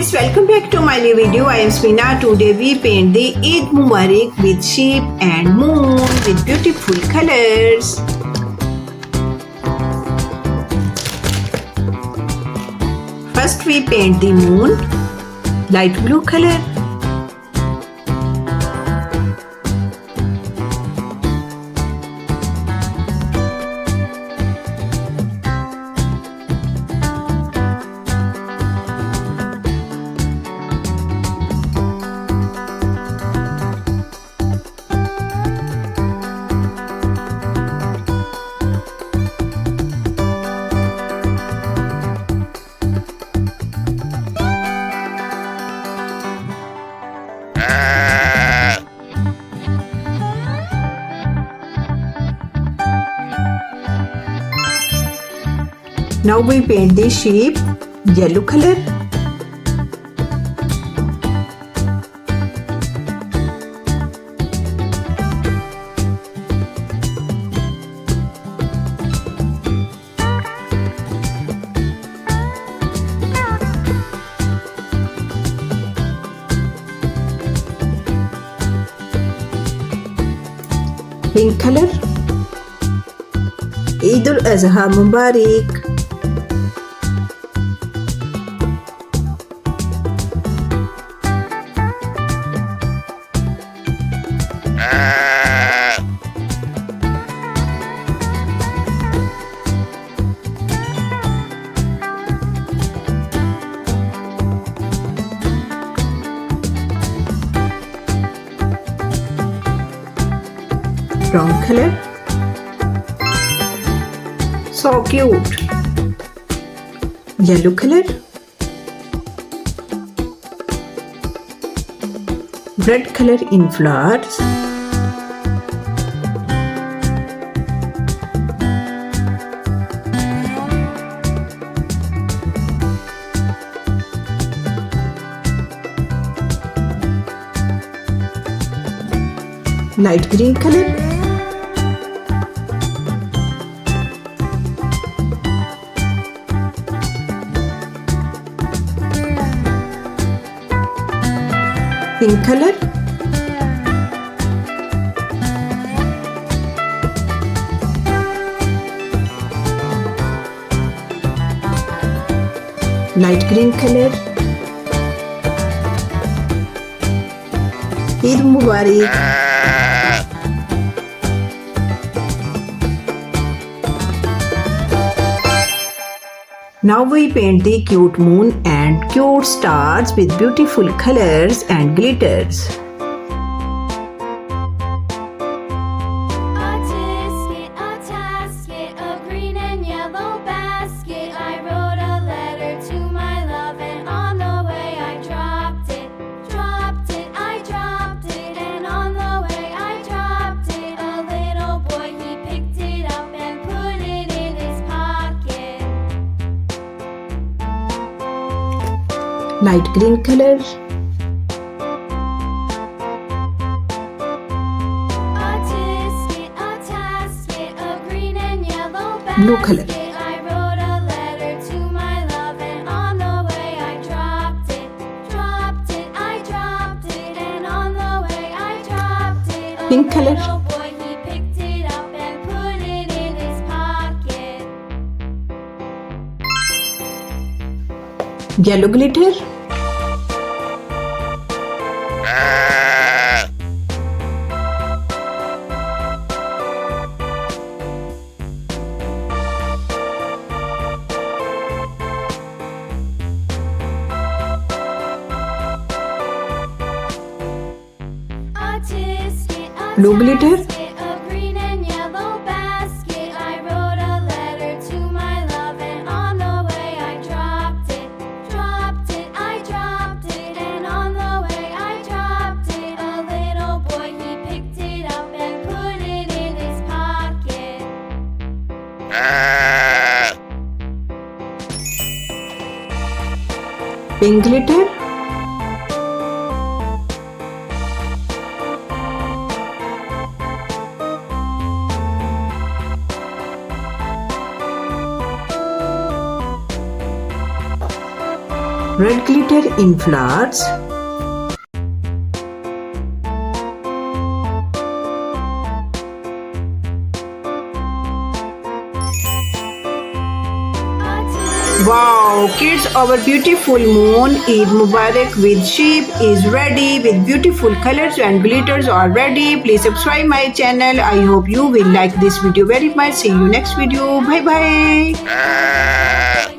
friends, welcome back to my new video. I am Samina. Today we paint the Eid Mubarak with sheep and moon with beautiful colors. First we paint the moon, light blue color. Now we paint the sheep, yellow color. Pink color. Eid Al-Adha Mubarak. Brown color. So cute. Yellow color. Red color in flowers. Light green color. Pink color. Light green color. Eid Mubarak. Now we paint the cute moon and cute stars with beautiful colors and glitters. Light green color. Blue color. Pink color. Yellow glitter. Blue glitter. Pink glitter. red glitter in flowers, wow, kids, our beautiful moon Eid Mubarak with sheep is ready with beautiful colors and glitters are ready. Please subscribe my channel. I hope you will like this video very much. See you next video. Bye bye.